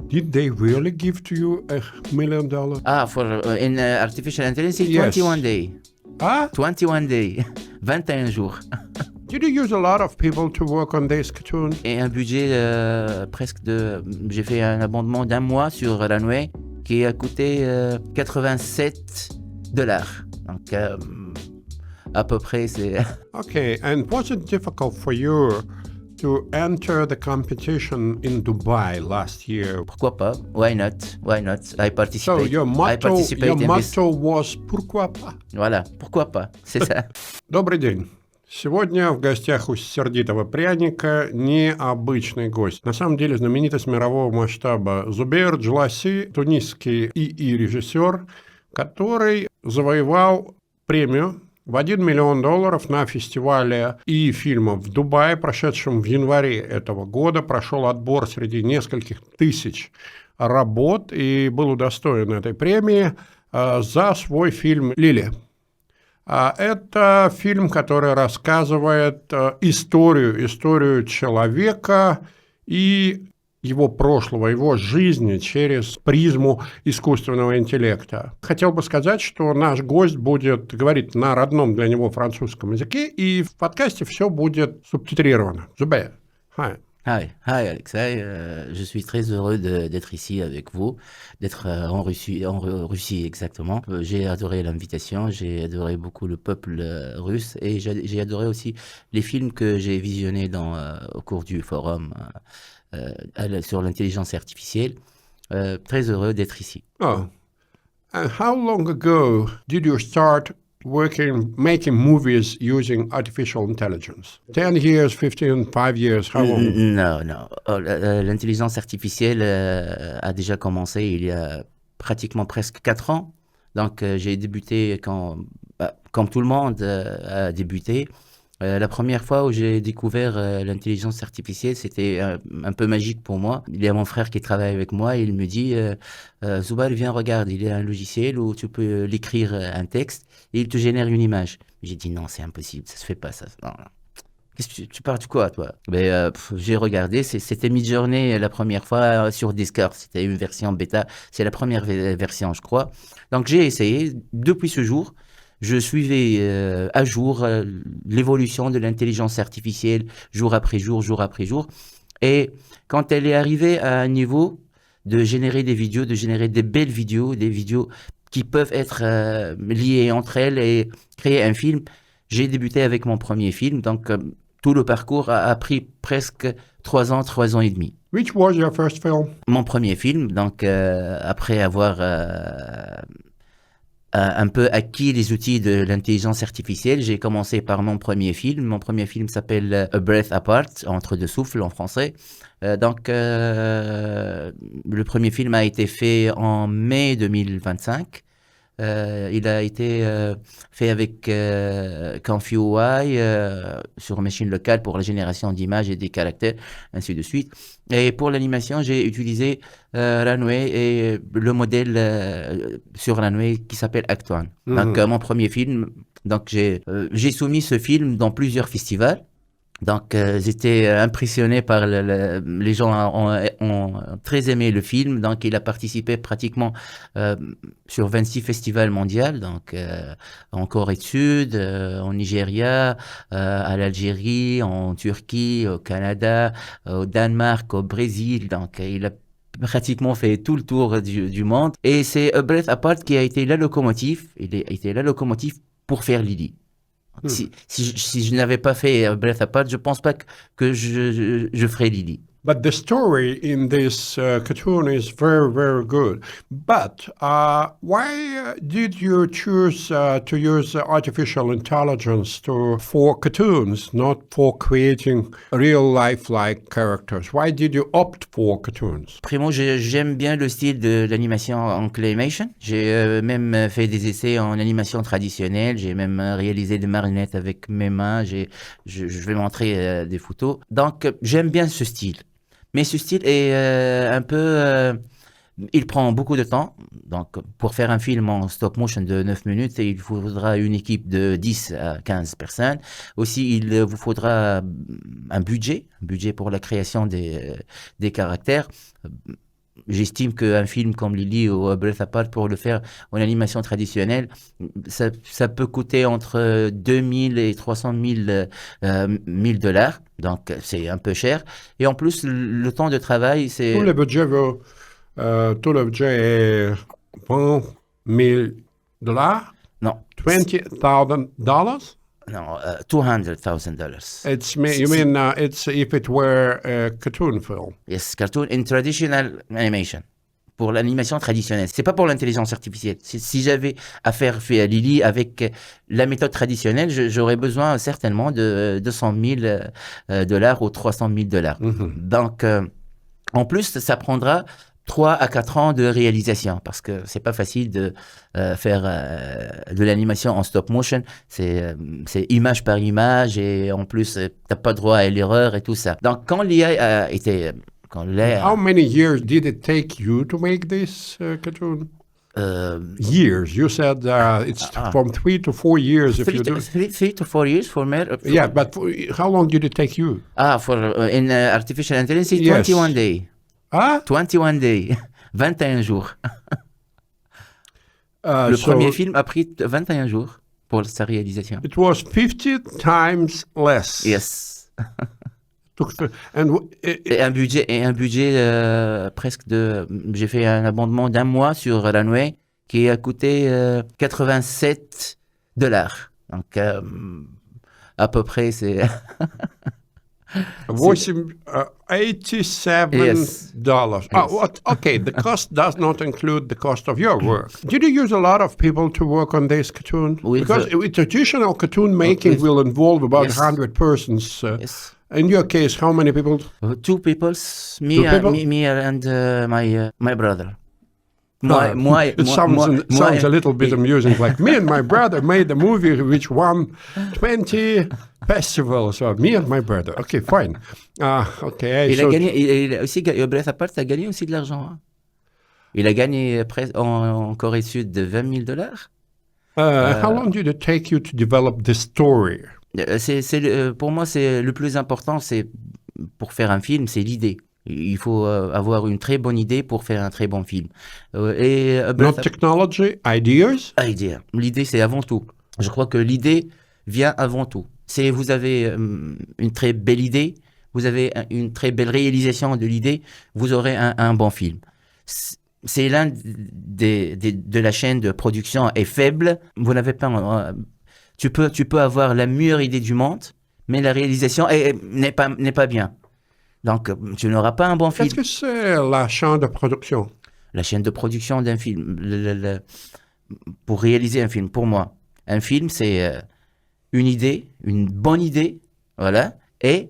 Did they really give to you $1 million? For in artificial intelligence, Yes. 21 day. Ah, 21 day. 21 jours. did you use a lot of people to work on this cartoon? Et un budget presque de... J'ai fait un abondement d'1 mois sur Runway qui a coûté $87. Donc, à peu près, c'est... Okay, and was it difficult for you to enter the competition in Dubai last year? Pourquoi pas? Why not? Why not? I participate. So your I participate in this. motto was pourquoi pas? Voilà, pourquoi pas? C'est ça. Добрый день. Сегодня в гостях у сердитого пряника необычный гость. На самом деле знаменитость мирового масштаба Зубейр Джласи, тунисский ИИ-режиссер, который завоевал премию в $1 миллион на фестивале ИИ-фильмов в Дубае, прошедшем в январе этого года. Прошел отбор среди нескольких тысяч работ и был удостоен этой премии за свой фильм «Лили». Это фильм, который рассказывает историю человека и его прошлого, его жизни через призму искусственного интеллекта. Хотел бы сказать, что наш гость будет говорить на родном для него французском языке, и в подкасте все будет субтитрировано. Зубейр, hi. Hi, Alex. Je suis très heureux d'être ici avec vous, d'être en Russie exactement. J'ai adoré l'invitation, j'ai adoré beaucoup le peuple russe et j'ai adoré aussi les films que j'ai visionnés au cours du forum sur l'intelligence artificielle. Très heureux d'être ici. Oh, and how long ago did you start making movies using artificial intelligence? 10 years, 15, 5 years, how long? Non. L'intelligence artificielle a déjà commencé il y a pratiquement presque 4 ans. Donc, j'ai débuté comme tout le monde a débuté. La première fois où j'ai découvert l'intelligence artificielle, c'était un peu magique pour moi. Il y a mon frère qui travaille avec moi et il me dit Zubair, viens, regarde, il y a un logiciel où tu peux l'écrire un texte et il te génère une image. J'ai dit non, c'est impossible, ça se fait pas ça. Non. Qu'est-ce que tu parles de quoi, toi? J'ai regardé, c'était Midjourney la première fois sur Discord. C'était une version bêta, c'est la première version, je crois. Donc j'ai essayé. Depuis ce jour, je suivais à jour l'évolution de l'intelligence artificielle jour après jour. Et quand elle est arrivée à un niveau de générer des vidéos, de générer des belles vidéos, des vidéos qui peuvent être liées entre elles et créer un film, j'ai débuté avec mon premier film. Donc, tout le parcours a pris presque 3 ans et demi. Which was your first film? Mon premier film, donc après avoir un peu acquis les outils de l'intelligence artificielle, j'ai commencé par mon premier film. Mon premier film s'appelle A Breath Apart, Entre deux souffles en français. Donc, le premier film a été fait en mai 2025. Il a été fait avec ConfuAI sur machine locale pour la génération d'images et des caractères, ainsi de suite. Et pour l'animation, j'ai utilisé Runway et le modèle sur Runway qui s'appelle Act One. Donc, mon premier film. Donc, j'ai soumis ce film dans plusieurs festivals. Donc, j'étais impressionné par les gens ont très aimé le film. Donc, il a participé pratiquement sur 26 festivals mondiaux. Donc, en Corée du Sud, en Nigeria, à l'Algérie, en Turquie, au Canada, au Danemark, au Brésil. Donc, il a pratiquement fait tout le tour du monde. Et c'est A Breath Apart qui a été la locomotive. Il a été la locomotive pour faire Lily. Si je n'avais pas fait Breath Apart, je pense pas que je ferais Lily. But the story in this cartoon is very, very good. But why did you choose to use artificial intelligence for cartoons, not for creating real life-like characters? Why did you opt for cartoons? Primo, j'aime bien le style de l'animation en claymation. J'ai même fait des essais en animation traditionnelle. J'ai même réalisé des marionnettes avec mes mains. Je vais montrer des photos. Donc, j'aime bien ce style. Mais ce style est un peu... il prend beaucoup de temps. Donc, pour faire un film en stop motion de 9 minutes, il faudra une équipe de 10 à 15 personnes. Aussi, il vous faudra un budget pour la création des caractères. j'estime qu'un film comme Lily ou A Breath Apart, pour le faire en animation traditionnelle, ça peut coûter entre 2000 et 300 000 dollars. Donc, c'est un peu cher. Et en plus, le temps de travail, Tout c'est... le budget, tout le budget est 20 000 dollars, Non, $20,000. non, $200,000. You mean it's if it were a cartoon film? Yes, cartoon in traditional animation. Pour l'animation traditionnelle. C'est pas pour l'intelligence artificielle. Si j'avais à faire Lily avec la méthode traditionnelle, j'aurais besoin certainement de 200 000 dollars ou 300 000 dollars. Donc, en plus, ça prendra 3 à 4 ans de réalisation parce que c'est pas facile de faire de l'animation en stop motion. C'est image par image et en plus, t'as pas droit à l'erreur et tout ça. Donc, quand l'IA a été... How many years did it take you to make this cartoon? Years. You said it's from 3 to 4 years if you do. 3 to 4 years for me. Yeah, but how long did it take you? For in artificial intelligence, Yes. 21 days. Ah? 21 days. 21 jours. Le So premier film a pris 21 jours pour sa réalisation. it was 50 times less. Yes. And Et un budget presque de... J'ai fait un abondement d'un mois sur Runway qui a coûté 87 dollars. Donc, à peu près, c'est... 87 Yes. dollars. Yes. Okay. The cost does not include the cost of your work. Did you use a lot of people to work on this cartoon? With Because traditional cartoon making with- will involve about Yes. 100 persons. Yes. In your case, how many people? Two people, Two people? me and my brother. It sounds a little bit amusing. Like me and my brother made a movie which won 20 festivals. So me and my brother. Okay, fine. Okay. Il a gagné, il a aussi, Breath Apart a gagné aussi de l'argent. Hein. Il a gagné en Corée du Sud de 20 000 dollars. How long did it take you to develop the story? Pour moi, c'est le plus important, c'est pour faire un film, c'est l'idée. Il faut avoir une très bonne idée pour faire un très bon film. Not technology, ideas? Idea. L'idée, c'est avant tout. Je crois que l'idée vient avant tout. Si vous avez une très belle idée, vous avez une très belle réalisation de l'idée, vous aurez un bon film. C'est l'un de la chaîne de production est faible. Vous n'avez pas... Tu peux avoir la meilleure idée du monde, mais la réalisation n'est pas bien. Donc, tu n'auras pas un bon film. Qu'est-ce que c'est la chaîne de production? La chaîne de production d'un film. Pour réaliser un film, pour moi, un film, c'est une idée, une bonne idée, voilà, et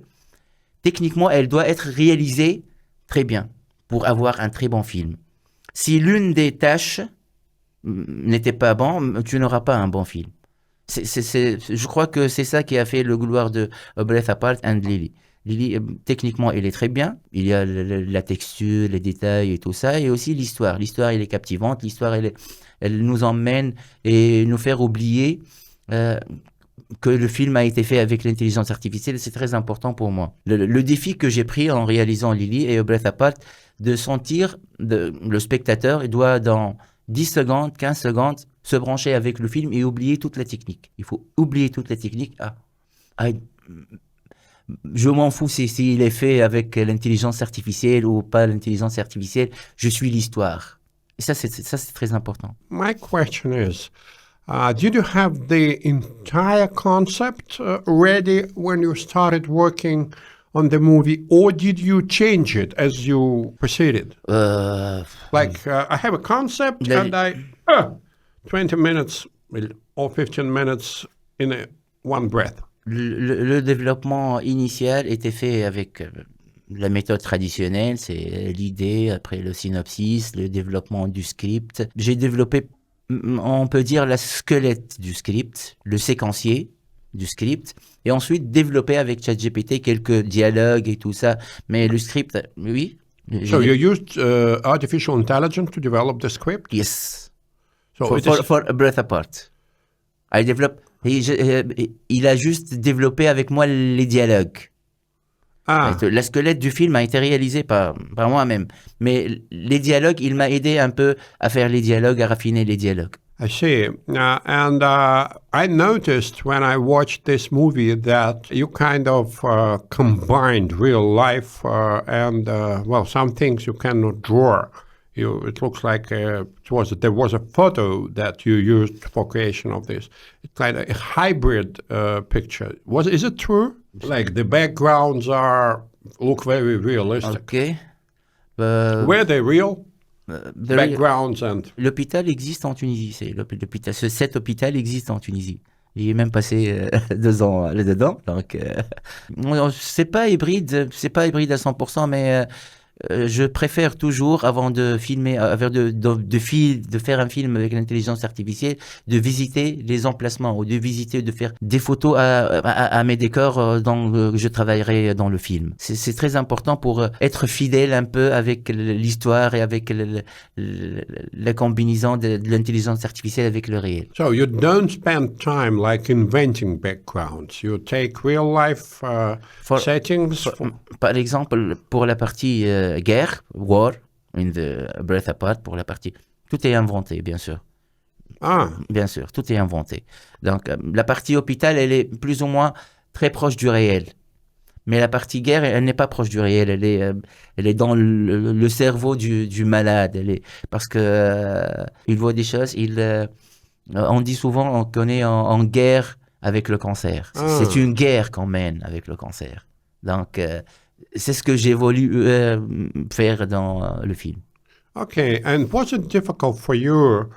techniquement, elle doit être réalisée très bien pour avoir un très bon film. Si l'une des tâches n'était pas bonne, tu n'auras pas un bon film. Je crois que c'est ça qui a fait le gloire de A Breath Apart and Lily. Lily, techniquement, elle est très bien. Il y a la texture, les détails et tout ça. Et aussi l'histoire. L'histoire, elle est captivante. L'histoire, elle nous emmène et nous fait oublier que le film a été fait avec l'intelligence artificielle. C'est très important pour moi. Le défi que j'ai pris en réalisant Lily et A Breath Apart, de sentir le spectateur, il doit dans 10 secondes, 15 secondes, se brancher avec le film et oublier toute la technique. Il faut oublier toute la technique. Je m'en fous s'il est fait avec l'intelligence artificielle ou pas l'intelligence artificielle. Je suis l'histoire. Et ça, c'est très important. My question is, did you have the entire concept ready when you started working on the movie, or did you change it as you proceeded? Like, I have a concept and 20 minutes or 15 minutes in one breath. Le développement initial était fait avec la méthode traditionnelle, c'est l'idée, après le synopsis, le développement du script. J'ai développé, on peut dire, la squelette du script, le séquencier du script, et ensuite développé avec ChatGPT quelques dialogues et tout ça. Mais le script, oui. So you used artificial intelligence to develop the script? Yes. So For A Breath Apart. I develop... il a juste développé avec moi les dialogues. Ah, Le squelette du film a été réalisé par moi-même. Mais les dialogues, il m'a aidé un peu à faire les dialogues, à raffiner les dialogues. I see. And I noticed when I watched this movie that you kind of combined real life and, well, some things you cannot draw. It looks like there was a photo that you used for creation of this. It's kind of a hybrid picture. Is it true? Like the backgrounds look very realistic. Ok. Euh, Were they real? the- Backgrounds and... L'hôpital existe en Tunisie. L'hôpital. Cet hôpital existe en Tunisie. J'y ai même passé 2 ans là-dedans. Donc, c'est pas hybride à 100%, mais je préfère toujours, avant de filmer, avant de faire un film avec l'intelligence artificielle, de visiter les emplacements ou de faire des photos à mes décors dont je travaillerai dans le film. C'est très important pour être fidèle un peu avec l'histoire et avec la combinaison de l'intelligence artificielle avec le réel. So you don't spend time like inventing backgrounds. You take real life settings. Par exemple, pour la partie guerre, war, in the Breath Apart, pour la partie, tout est inventé, bien sûr. Ah, Bien sûr, tout est inventé. Donc, la partie hôpital, elle est plus ou moins très proche du réel. Mais la partie guerre, elle n'est pas proche du réel. Elle est dans le cerveau du malade. Parce que il voit des choses. On dit souvent qu'on est en guerre avec le cancer. C'est une guerre qu'on mène avec le cancer. Donc, c'est ce que j'ai voulu faire dans le film. okay. And was it difficult for you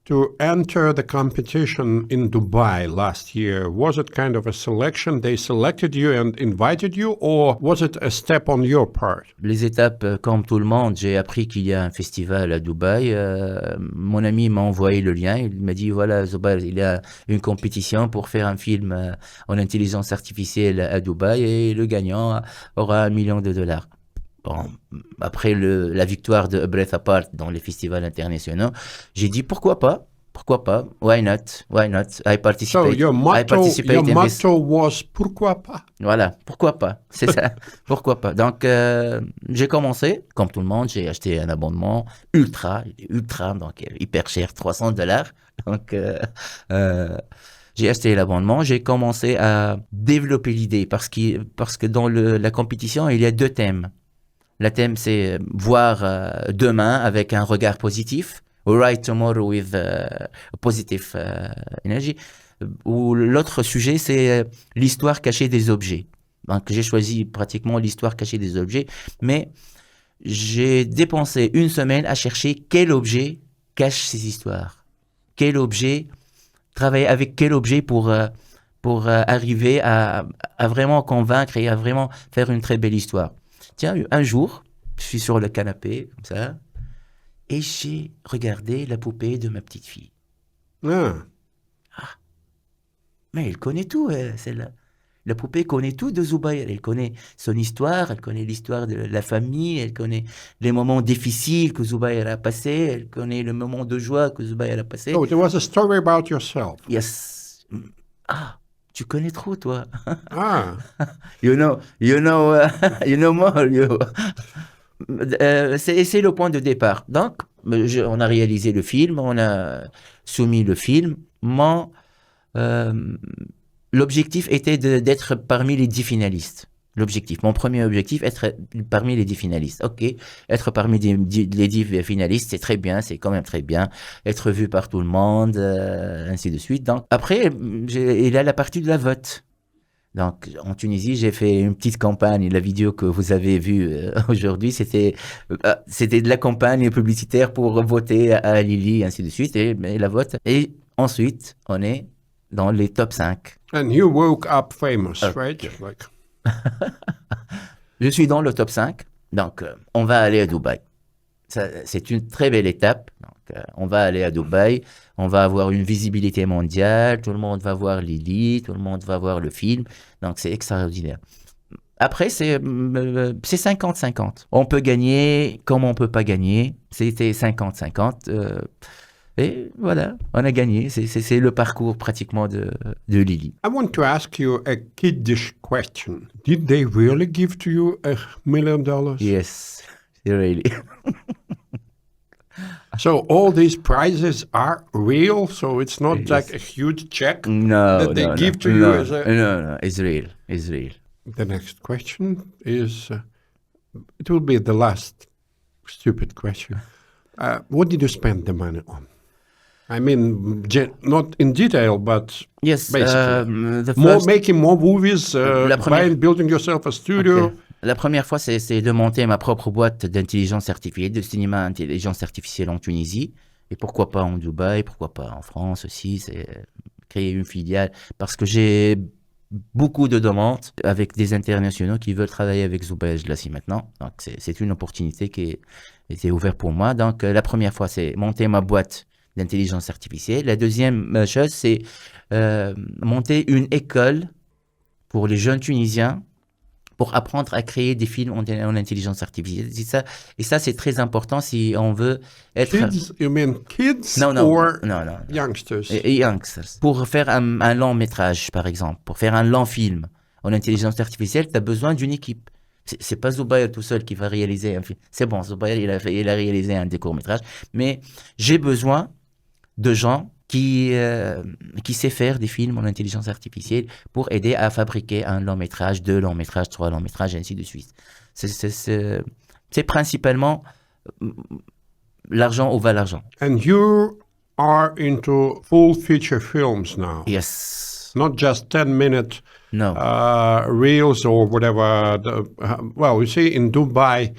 to enter the competition in Dubai last year? Was it kind of a selection? They selected you and invited you, or was it a step on your part? Les étapes, comme tout le monde, j'ai appris qu'il y a un festival à Dubaï. Mon ami m'a envoyé le lien. Il m'a dit, voilà, Zubair, il y a une compétition pour faire un film en intelligence artificielle à Dubaï et le gagnant aura $1 million. Bon, après la victoire de A Breath Apart dans les festivals internationaux, j'ai dit pourquoi pas, why not, I So participate, your I participate in this. motto was pourquoi pas? Voilà, pourquoi pas, c'est ça, pourquoi pas. Donc, j'ai commencé, comme tout le monde, j'ai acheté un abonnement ultra, donc hyper cher, $300. Donc, j'ai acheté l'abonnement, j'ai commencé à développer l'idée parce que dans la compétition, il y a 2 thèmes. Le thème, c'est voir demain avec un regard positif, write tomorrow with positive energy. Ou l'autre sujet, c'est l'histoire cachée des objets. Donc, j'ai choisi pratiquement l'histoire cachée des objets, mais j'ai dépensé 1 semaine à chercher quel objet cache ces histoires. Travailler avec quel objet pour arriver à vraiment convaincre et à vraiment faire une très belle histoire. Tiens, un jour, je suis sur le canapé, comme ça, et j'ai regardé la poupée de ma petite fille. Ah. Mais elle connaît tout, celle-là. La poupée connaît tout de Zubair. Elle connaît son histoire, elle connaît l'histoire de la famille, elle connaît les moments difficiles que Zubair a passés, elle connaît le moment de joie que Zubair a passé. So there was a story about yourself. Yes. Ah, tu connais trop, toi. Ah. You know more. C'est le point de départ. Donc, on a réalisé le film, on a soumis le film. L'objectif était d'être parmi les 10 finalistes. Mon premier objectif, être parmi les 10 finalistes. Ok, être parmi les 10 finalistes, c'est très bien, c'est quand même très bien. Être vu par tout le monde, ainsi de suite. Donc, après, il y a la partie de la vote. Donc, en Tunisie, j'ai fait une petite campagne. La vidéo que vous avez vue aujourd'hui, c'était de la campagne publicitaire pour voter à Lily, ainsi de suite, et la vote. Et ensuite, on est dans les top 5. And you woke up famous, right? Like... Je suis dans le top 5, donc on va aller à Dubaï. C'est une très belle étape. Donc, on va aller à Dubaï, on va avoir une visibilité mondiale, tout le monde va voir Lily, tout le monde va voir le film, donc c'est extraordinaire. Après, c'est 50-50. On peut gagner comme on peut pas gagner. C'était 50-50. Et voilà, on a gagné. C'est le parcours pratiquement de Lily. I want to ask you a kiddish question. Did they really give to you $1 million? Yes, really. So all these prizes are real. So it's not Yes. like a huge check No, that they no, give no, to you no, as a. no, it's real. It's real. The next question is. It will be the last stupid question. What did you spend the money on? I mean, not in detail, but Yes, basically. the first, Making more movies, La première- building yourself a studio. Ok. La première fois, c'est de monter ma propre boîte d'intelligence artificielle, de cinéma intelligence artificielle en Tunisie. Et pourquoi pas en Dubaï, pourquoi pas en France aussi. C'est créer une filiale. Parce que j'ai beaucoup de demandes avec des internationaux qui veulent travailler avec Zubair Jlassi maintenant. Donc, c'est une opportunité qui était ouverte pour moi. Donc, la première fois, c'est monter ma boîte d'intelligence artificielle. La deuxième chose, c'est monter une école pour les jeunes Tunisiens pour apprendre à créer des films en intelligence artificielle. Et ça, c'est très important si on veut être... Kids, you mean kids Non, or non. youngsters? Et youngsters. Pour faire un long métrage, par exemple, pour faire un long film en intelligence artificielle, tu as besoin d'une équipe. C'est pas Zubair tout seul qui va réaliser un film. C'est bon, Zubair, il a réalisé un des courts-métrages. Mais j'ai besoin de gens qui sait faire des films en intelligence artificielle pour aider à fabriquer un long métrage, 2 longs métrages, 3 longs métrages, et ainsi de suite. C'est principalement l'argent où va l'argent. And you are into full feature films now. Yes. Not just 10-minute No. reels or whatever. Well, you see, in Dubai,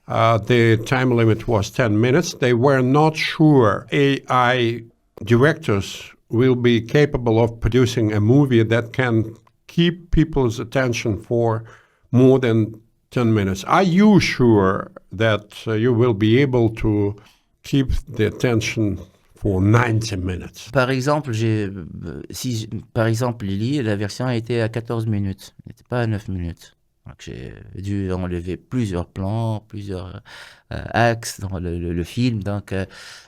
the time limit was 10 minutes. They were not sure AI directors will be capable of producing a movie that can keep people's attention for more than 10 minutes. Are you sure that you will be able to keep the attention for 90 minutes? Par exemple, par exemple, Lily, la version a été à 14 minutes. Elle n'était pas à 9 minutes. Donc, j'ai dû enlever plusieurs plans, plusieurs axes dans le film. Donc,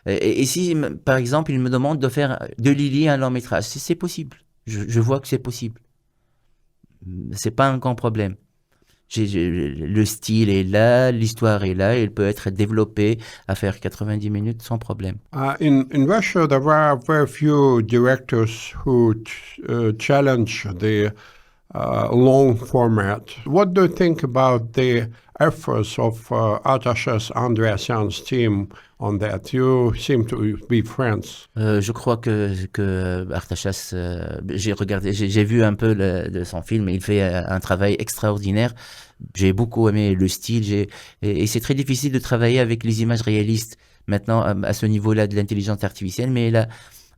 et si, par exemple, il me demande de faire de Lily un long métrage, c'est possible. Je vois que c'est possible. C'est pas un grand problème. Le style est là, l'histoire est là, il peut être développé à faire 90 minutes sans problème. In Russia, there are very few directors who challenge the long format. What do you think about the efforts of Artashes Andreasyan's team on that? You seem to be friends. Je crois que Artashes, j'ai vu un peu de son film, il fait un travail extraordinaire. J'ai beaucoup aimé le style, et c'est très difficile de travailler avec les images réalistes maintenant à ce niveau-là de l'intelligence artificielle, mais il a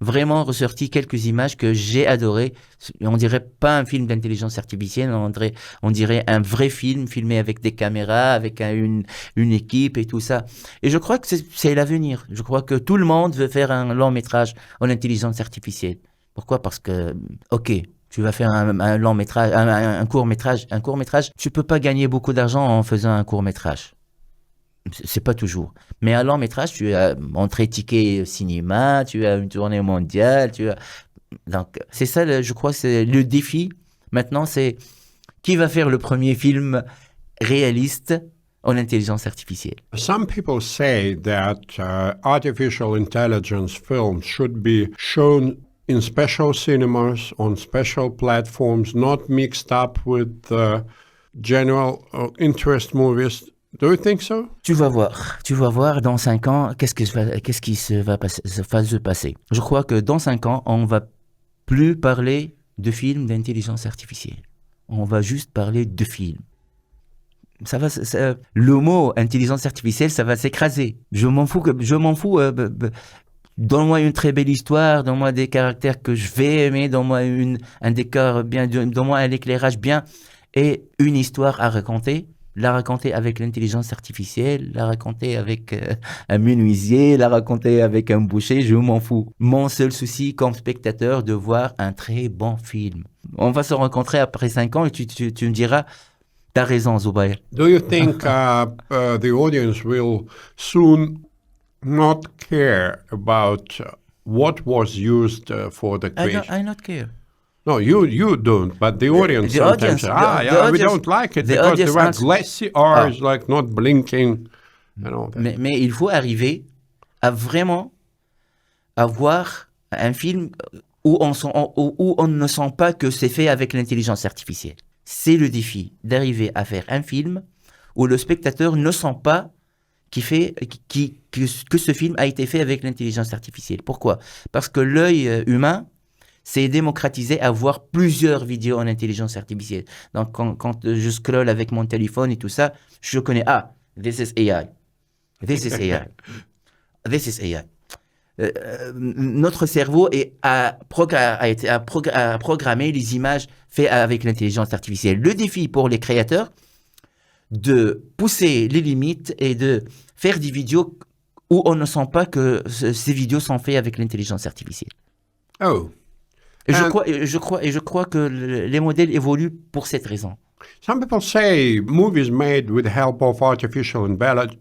vraiment ressorti quelques images que j'ai adorées. On dirait pas un film d'intelligence artificielle, on dirait un vrai film filmé avec des caméras, avec une équipe et tout ça. Et je crois que c'est l'avenir. Je crois que tout le monde veut faire un long métrage en intelligence artificielle. Pourquoi? Parce que, ok, tu vas faire un long métrage, un court métrage. Un court métrage, tu peux pas gagner beaucoup d'argent en faisant un court métrage. C'est pas toujours. Mais un long métrage, tu as entrée ticket cinéma, tu as une tournée mondiale, donc c'est ça, je crois, c'est le défi. Maintenant, c'est qui va faire le premier film réaliste en intelligence artificielle. Some people say that artificial intelligence films should be shown in special cinemas, on special platforms, not mixed up with general interest movies. Do you think so? Tu vas voir dans 5 ans, qu'est-ce qui va se passer. Je crois que dans 5 ans, on va plus parler de films d'intelligence artificielle. On va juste parler de films. Le mot intelligence artificielle, ça va s'écraser. Je m'en fous. Donne-moi une très belle histoire, donne-moi des caractères que je vais aimer, donne-moi un décor bien, donne-moi un éclairage bien et une histoire à raconter. La raconter avec l'intelligence artificielle, la raconter avec un menuisier, la raconter avec un boucher, je m'en fous. Mon seul souci comme spectateur, de voir un très bon film. On va se rencontrer après 5 ans et tu me diras, t'as raison, Zubair. Do you think the audience will soon not care about what was used for the creation. I not care. No, you don't, but the audience the sometimes audience- say, the- the we audience- don't like it the because audience they were answer- glassy eyes, like not blinking, and all that. Mais il faut arriver à vraiment avoir un film où on ne sent pas que c'est fait avec l'intelligence artificielle. C'est le défi d'arriver à faire un film où le spectateur ne sent pas que ce film a été fait avec l'intelligence artificielle. Pourquoi? Parce que l'œil humain s'est démocratisé à voir plusieurs vidéos en intelligence artificielle. Donc, quand je scrolle avec mon téléphone et tout ça, je connais, this is AI. This is AI. This is AI. Notre cerveau a programmé les images faites avec l'intelligence artificielle. Le défi pour les créateurs, de pousser les limites et de faire des vidéos où on ne sent pas que ces vidéos sont faites avec l'intelligence artificielle. Oh, Et And- je crois que les modèles évoluent pour cette raison. some people say movies made with the help of artificial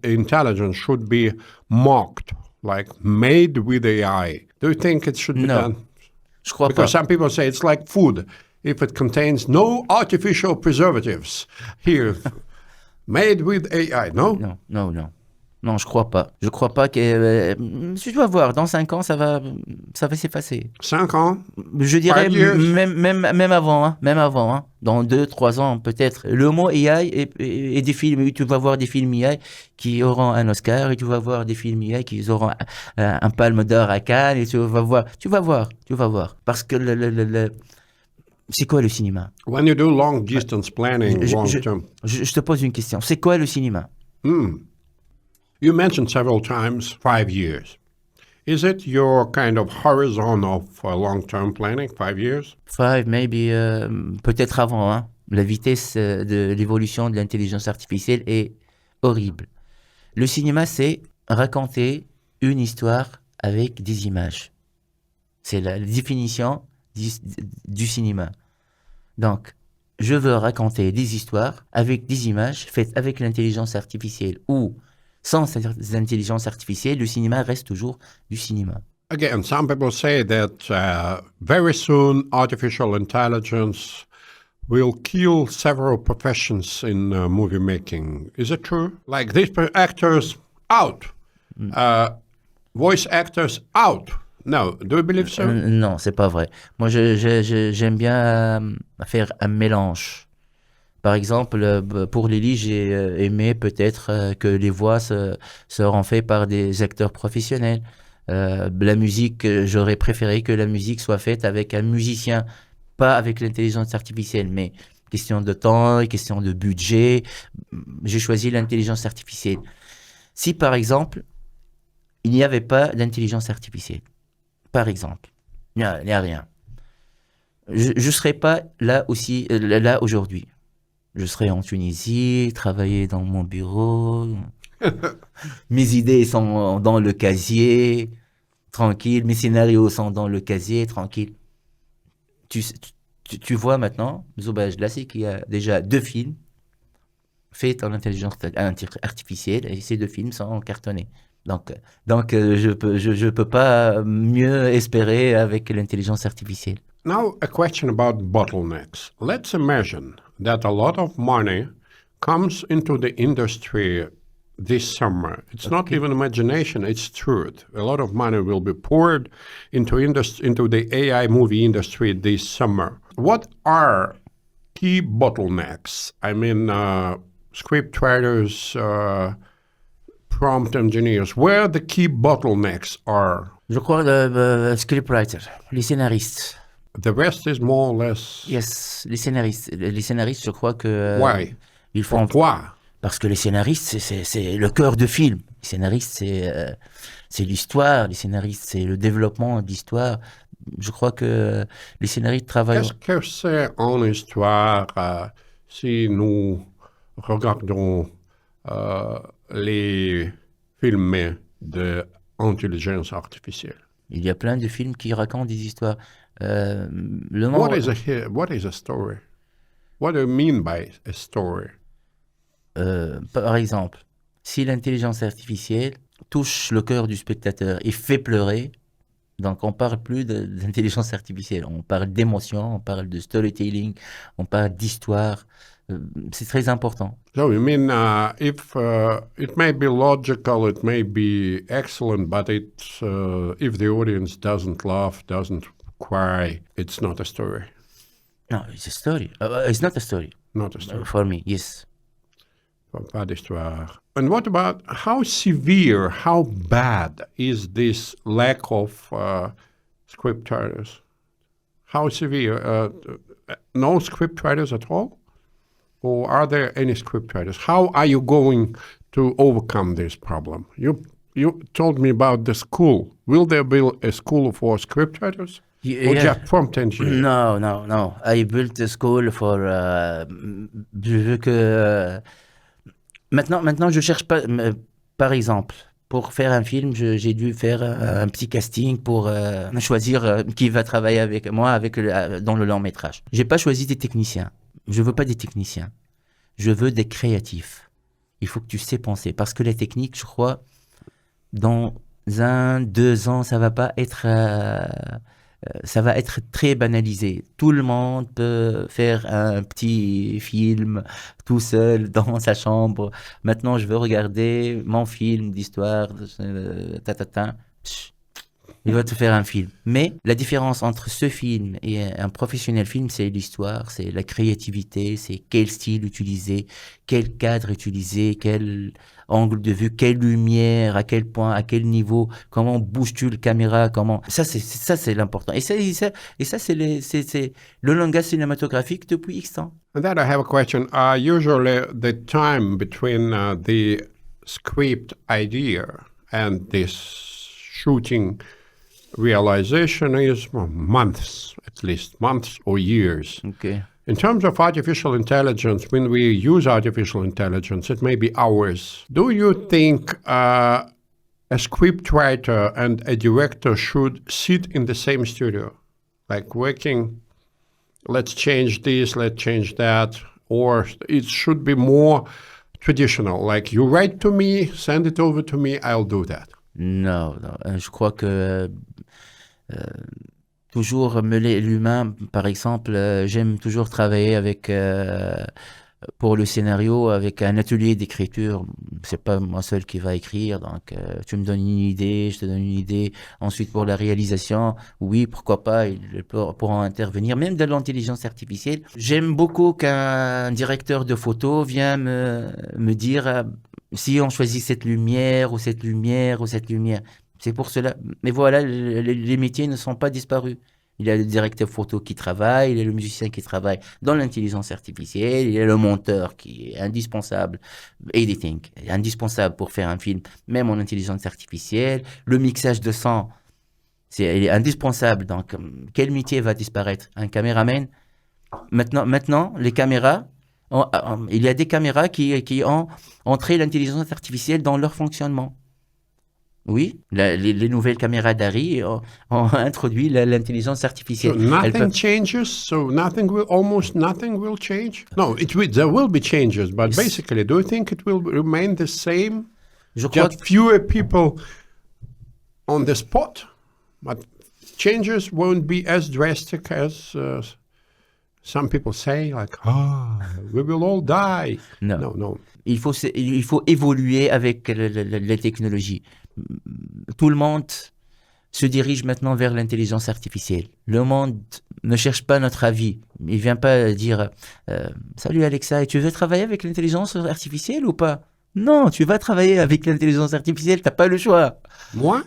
intelligence should be mocked, like made with AI. Do you think it should be No. done? Je crois Because pas. some people say it's like food. If it contains no artificial preservatives, here, made with AI, no? Non, je crois pas. Je crois pas que... tu dois voir, dans 5 ans, ça va s'effacer. 5 ans? Je dirais 5 years. même avant, hein. Dans 2-3 ans peut-être. Le mot AI et des films, tu vas voir des films AI qui auront un Oscar et tu vas voir des films AI qui auront un Palme d'Or à Cannes et tu vas voir. Parce que c'est quoi le cinéma? When you do long distance planning, Je- long je- term. Je te pose une question. C'est quoi le cinéma? You mentioned several times 5 years. Is it your kind of horizon of long-term planning, 5 years? 5, maybe, peut-être avant, hein. La vitesse de l'évolution de l'intelligence artificielle est horrible. Le cinéma, c'est raconter une histoire avec des images. C'est la définition du cinéma. Donc, je veux raconter des histoires avec des images faites avec l'intelligence artificielle ou sans intelligence artificielle, le cinéma reste toujours du cinéma. Again, some people say that very soon artificial intelligence will kill several professions in movie making. Is it true? Like these actors out, voice actors out. No, do you believe so? Non, c'est pas vrai. Moi, j'aime bien faire un mélange. Par exemple, pour Lily, j'ai aimé peut-être que les voix seront faites par des acteurs professionnels. La musique, j'aurais préféré que la musique soit faite avec un musicien, pas avec l'intelligence artificielle, mais question de temps, question de budget, j'ai choisi l'intelligence artificielle. Si par exemple, il n'y avait pas d'intelligence artificielle, par exemple, il n'y a rien, je ne serais pas là aujourd'hui. Je serais en Tunisie, travailler dans mon bureau, mes idées sont dans le casier, tranquille, mes scénarios sont dans le casier, tranquille. Tu vois maintenant, Zoubaj Lassi, qui a déjà 2 films faits en intelligence artificielle, et ces 2 films sont cartonnés. Donc je peux pas mieux espérer avec l'intelligence artificielle. Now, a question about bottlenecks. Let's imagine that a lot of money comes into the industry this summer. It's not even imagination, it's truth. A lot of money will be poured into the AI movie industry this summer. What are key bottlenecks? I mean, script writers, prompt engineers, where the key bottlenecks are. Je crois le scriptwriter, les scénaristes. The rest is more or less... Yes, les scénaristes. Les scénaristes, je crois que... Why? Ils font... Pourquoi? Parce que les scénaristes, c'est le cœur de film. Les scénaristes, c'est l'histoire. Les scénaristes, c'est le développement de l'histoire. Je crois que les scénaristes travaillent... Qu'est-ce que c'est en histoire si nous regardons les films d'intelligence artificielle? Il y a plein de films qui racontent des histoires. What is a story? What do you mean by a story? Par exemple, si l'intelligence artificielle touche le cœur du spectateur et fait pleurer, Donc, on parle plus d'intelligence artificielle. On parle d'émotion, on parle de storytelling, on parle d'histoire. C'est très important. So you mean if it may be logical, it may be excellent, but if the audience doesn't laugh, doesn't cry, it's not a story. No, it's a story. It's not a story. Not a story. For me, yes. Pas d'histoire. And what about how severe, how bad is this lack of script writers? How severe? No script writers at all? Or are there any script writers? How are you going to overcome this problem? You told me about the school. Will there be a school for script writers? Or just prompt engineers? No. I built a school for... je veux que... Maintenant, je cherche pas... Par exemple, pour faire un film, j'ai dû faire un petit casting pour choisir qui va travailler avec moi dans le long métrage. J'ai pas choisi des techniciens. Je veux pas des techniciens. Je veux des créatifs. Il faut que tu sais penser. Parce que les techniques, je crois, dans 1-2 ans, ça va pas être... ça va être très banalisé. Tout le monde peut faire un petit film tout seul dans sa chambre. Maintenant, je veux regarder mon film d'histoire. Il va te faire un film. Mais la différence entre ce film et un professionnel film, c'est l'histoire, c'est la créativité, c'est quel style utiliser, quel cadre utiliser, quel angle de vue, quelle lumière, à quel point, à quel niveau, comment bouges-tu la caméra, comment... Ça, c'est l'important. Et ça, c'est le langage cinématographique depuis X temps. And then I have a question. Usually the time between the script idea and this shooting realization is months, at least months or years. Okay. In terms of artificial intelligence, when we use artificial intelligence, it may be hours. Do you think a scriptwriter and a director should sit in the same studio, like working, let's change this, let's change that, or it should be more traditional, like you write to me, send it over to me, I'll do that? Non. Je crois que toujours l'humain, par exemple, j'aime toujours travailler avec, pour le scénario, avec un atelier d'écriture. C'est pas moi seul qui va écrire, donc tu me donnes une idée, je te donne une idée. Ensuite, pour la réalisation, oui, pourquoi pas, ils pourront intervenir. Même de l'intelligence artificielle, j'aime beaucoup qu'un directeur de photo vienne me dire si on choisit cette lumière ou cette lumière ou cette lumière. C'est pour cela. Mais voilà, les métiers ne sont pas disparus. Il y a le directeur photo qui travaille, il y a le musicien qui travaille dans l'intelligence artificielle, il y a le monteur qui est indispensable, editing, indispensable pour faire un film, même en intelligence artificielle. Le mixage de son, il est indispensable. Donc, quel métier va disparaître? Un caméraman? Maintenant, les caméras, il y a des caméras qui ont entré l'intelligence artificielle dans leur fonctionnement. Oui, les nouvelles caméras d'Arri ont introduit l'intelligence artificielle. So nothing changes. So almost nothing will change. No, there will be changes, but basically, do you think it will remain the same? Je crois Just fewer people on the spot, but changes won't be as drastic as some people say, like, we will all die. No. Il faut évoluer avec les technologies. Tout le monde se dirige maintenant vers l'intelligence artificielle. Le monde ne cherche pas notre avis. Il vient pas dire salut Alexa, tu veux travailler avec l'intelligence artificielle ou pas? Non, tu vas travailler avec l'intelligence artificielle, t'as pas le choix. Moi?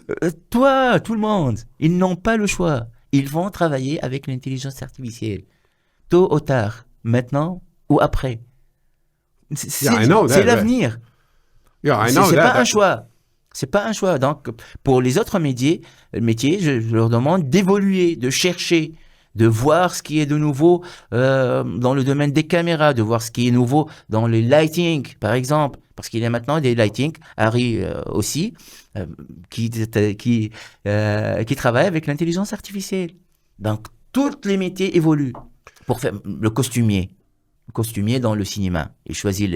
Toi, tout le monde. Ils n'ont pas le choix. Ils vont travailler avec l'intelligence artificielle. Tôt ou tard, maintenant ou après. C'est l'avenir. Yeah, I know c'est pas un choix. C'est pas un choix. Donc, pour les autres métiers, je leur demande d'évoluer, de chercher, de voir ce qui est de nouveau dans le domaine des caméras, de voir ce qui est nouveau dans le lighting, par exemple, parce qu'il y a maintenant des lighting, Harry aussi, qui travaillent avec l'intelligence artificielle. Donc, tous les métiers évoluent. Pour faire le costumier dans le cinéma, il choisit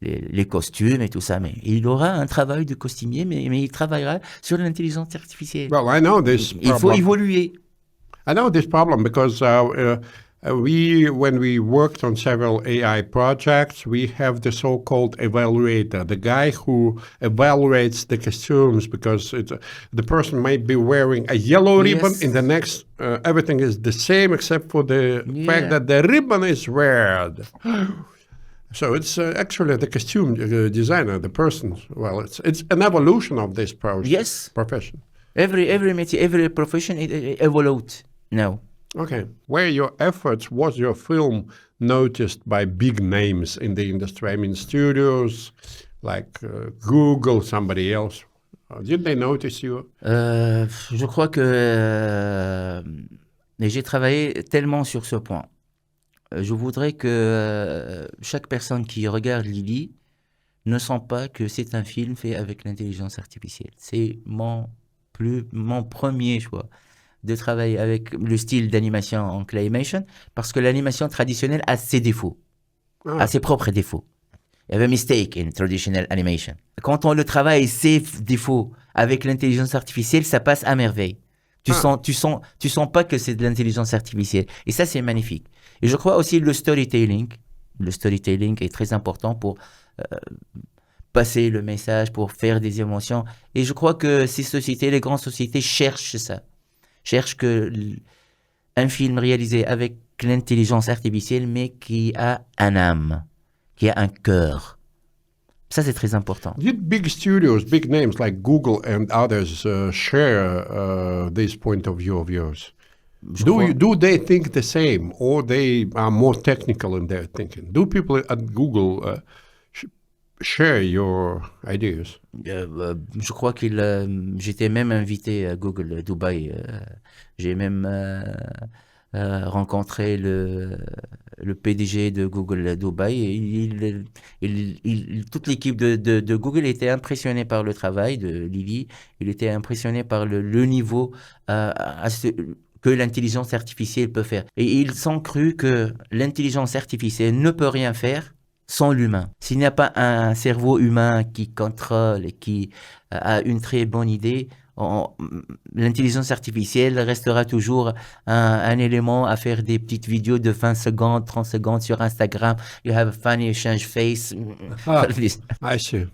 les costumes et tout ça. Mais il aura un travail de costumier, mais il travaillera sur l'intelligence artificielle. Well, I know this Il faut problem. évoluer. I know this problem because when we worked on several AI projects, we have the so-called evaluator, the guy who evaluates the costumes because the person might be wearing a yellow ribbon. Yes. In the next, everything is the same except for the fact Yeah. that the ribbon is red. So it's actually the costume designer, the person. Well, it's an evolution of this Yes. profession. Every métier, every profession evolved now. Okay. Where your efforts was your film noticed by big names in the industry? I mean, studios like Google, somebody else. Did they notice you? Je crois que j'ai travaillé tellement sur ce point. Je voudrais que chaque personne qui regarde Lily ne sent pas que c'est un film fait avec l'intelligence artificielle. C'est mon premier choix de travailler avec le style d'animation en claymation, parce que l'animation traditionnelle a ses défauts, a ses propres défauts. Il y avait mistake in traditional animation. Quand on le travaille ses défauts avec l'intelligence artificielle, ça passe à merveille. Tu sens pas que c'est de l'intelligence artificielle. Et ça, c'est magnifique. Et je crois aussi le storytelling. Le storytelling est très important pour passer le message, pour faire des émotions. Et je crois que ces sociétés, les grandes sociétés, cherchent ça. Cherchent un film réalisé avec l'intelligence artificielle, mais qui a un âme, qui a un cœur. Ça, c'est très important. Did big studios, big names like Google and others share this point of view of yours? Do they think the same, or they are more technical in their thinking? Do people at Google share your ideas? Je crois j'étais même invité à Google Dubaï. J'ai même rencontré le PDG de Google Dubaï. Et toute l'équipe de Google était impressionnée par le travail de Lily. Il était impressionné par le niveau que l'intelligence artificielle peut faire. Et ils ont cru que l'intelligence artificielle ne peut rien faire sans l'humain. S'il n'y a pas un cerveau humain qui contrôle et qui a une très bonne idée, l'intelligence artificielle restera toujours un élément à faire des petites vidéos de 20 secondes, 30 secondes sur Instagram. You have a funny change face. I see.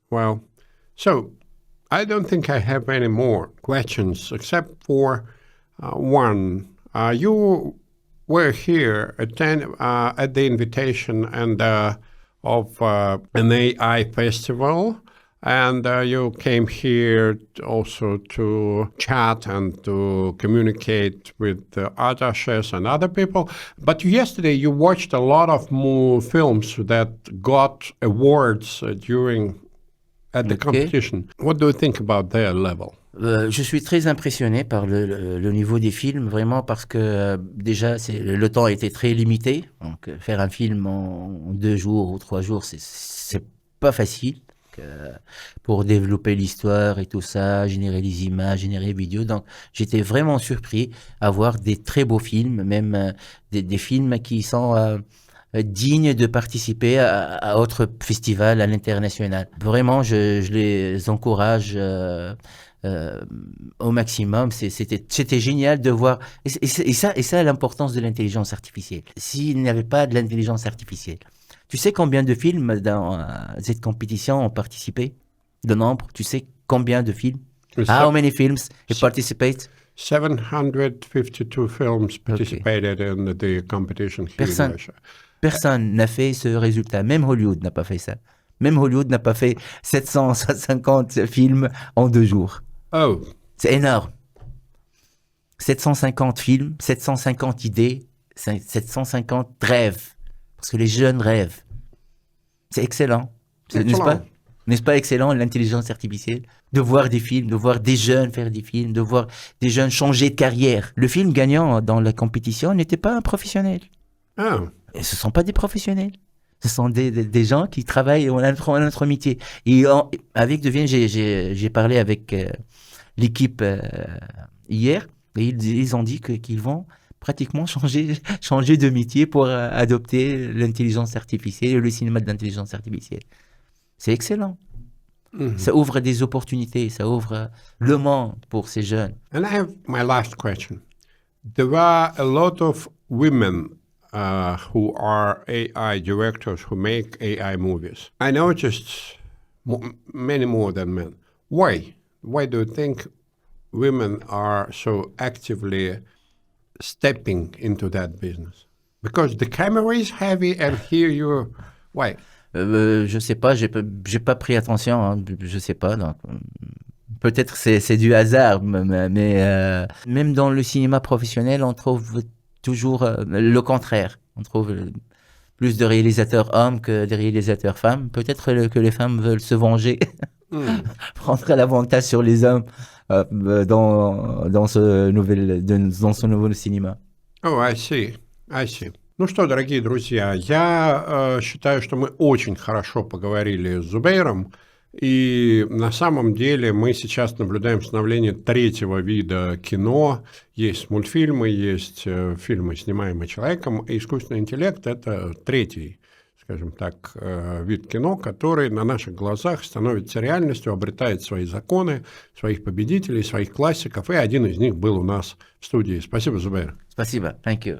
Well, so I don't think I have any more questions except for one. You were here at the invitation of an AI festival, and you came here also to chat and to communicate with the attaches and other people. But yesterday you watched a lot of more films that got awards at the competition. What do you think about their level? Je suis très impressionné par le niveau des films, vraiment, parce que déjà, le temps était très limité. Donc, faire un film en 2 jours ou 3 jours, c'est pas facile pour développer l'histoire et tout ça, générer les images, générer les vidéos. Donc, j'étais vraiment surpris à voir des très beaux films, même des films qui sont dignes de participer à autre festival à l'international. Vraiment, je les encourage au maximum. C'était génial de voir. Et ça, l'importance de l'intelligence artificielle. S'il n'y avait pas de l'intelligence artificielle, tu sais combien de films dans cette compétition ont participé? De nombre? Tu sais combien de films? How many films participate? 752 films participated in the competition here in Russia. Personne n'a fait ce résultat. Même Hollywood n'a pas fait ça. Même Hollywood n'a pas fait 750 films en 2 jours. Oh. C'est énorme. 750 films, 750 idées, 750 rêves. Parce que les jeunes rêvent. C'est excellent. N'est-ce pas excellent, l'intelligence artificielle? De voir des films, de voir des jeunes faire des films, de voir des jeunes changer de carrière. Le film gagnant dans la compétition n'était pas un professionnel. Oh. Et ce ne sont pas des professionnels. Ce sont des gens qui travaillent en notre métier. Et avec Devine, j'ai parlé avec l'équipe hier, et ils ont dit qu'ils vont pratiquement changer de métier pour adopter l'intelligence artificielle, le cinéma de l'intelligence artificielle. C'est excellent. Ça ouvre des opportunités, ça ouvre le monde pour ces jeunes. And I have my last question. There are a lot of women who are AI directors who make AI movies. I noticed many more than men. Why? Why do you think women are so actively stepping into that business? Because the camera is heavy and here you're... Why? Je sais pas, j'ai pas pris attention, hein, je sais pas. Donc, peut-être c'est du hasard, mais même dans le cinéma professionnel, on trouve toujours le contraire. On trouve plus de réalisateurs hommes que de réalisateurs femmes. Peut-être que les femmes veulent se venger, prendre l'avantage sur les hommes dans ce nouveau cinéma. Oh, I see. I see. Ну что, дорогие друзья, я считаю, что мы очень хорошо поговорили с Зубейром, и на самом деле мы сейчас наблюдаем становление третьего вида кино. Есть мультфильмы, есть фильмы, снимаемые человеком, и искусственный интеллект – это третий, скажем так, вид кино, который на наших глазах становится реальностью, обретает свои законы, своих победителей, своих классиков, и один из них был у нас в студии. Спасибо, Зубейр. Спасибо, thank you.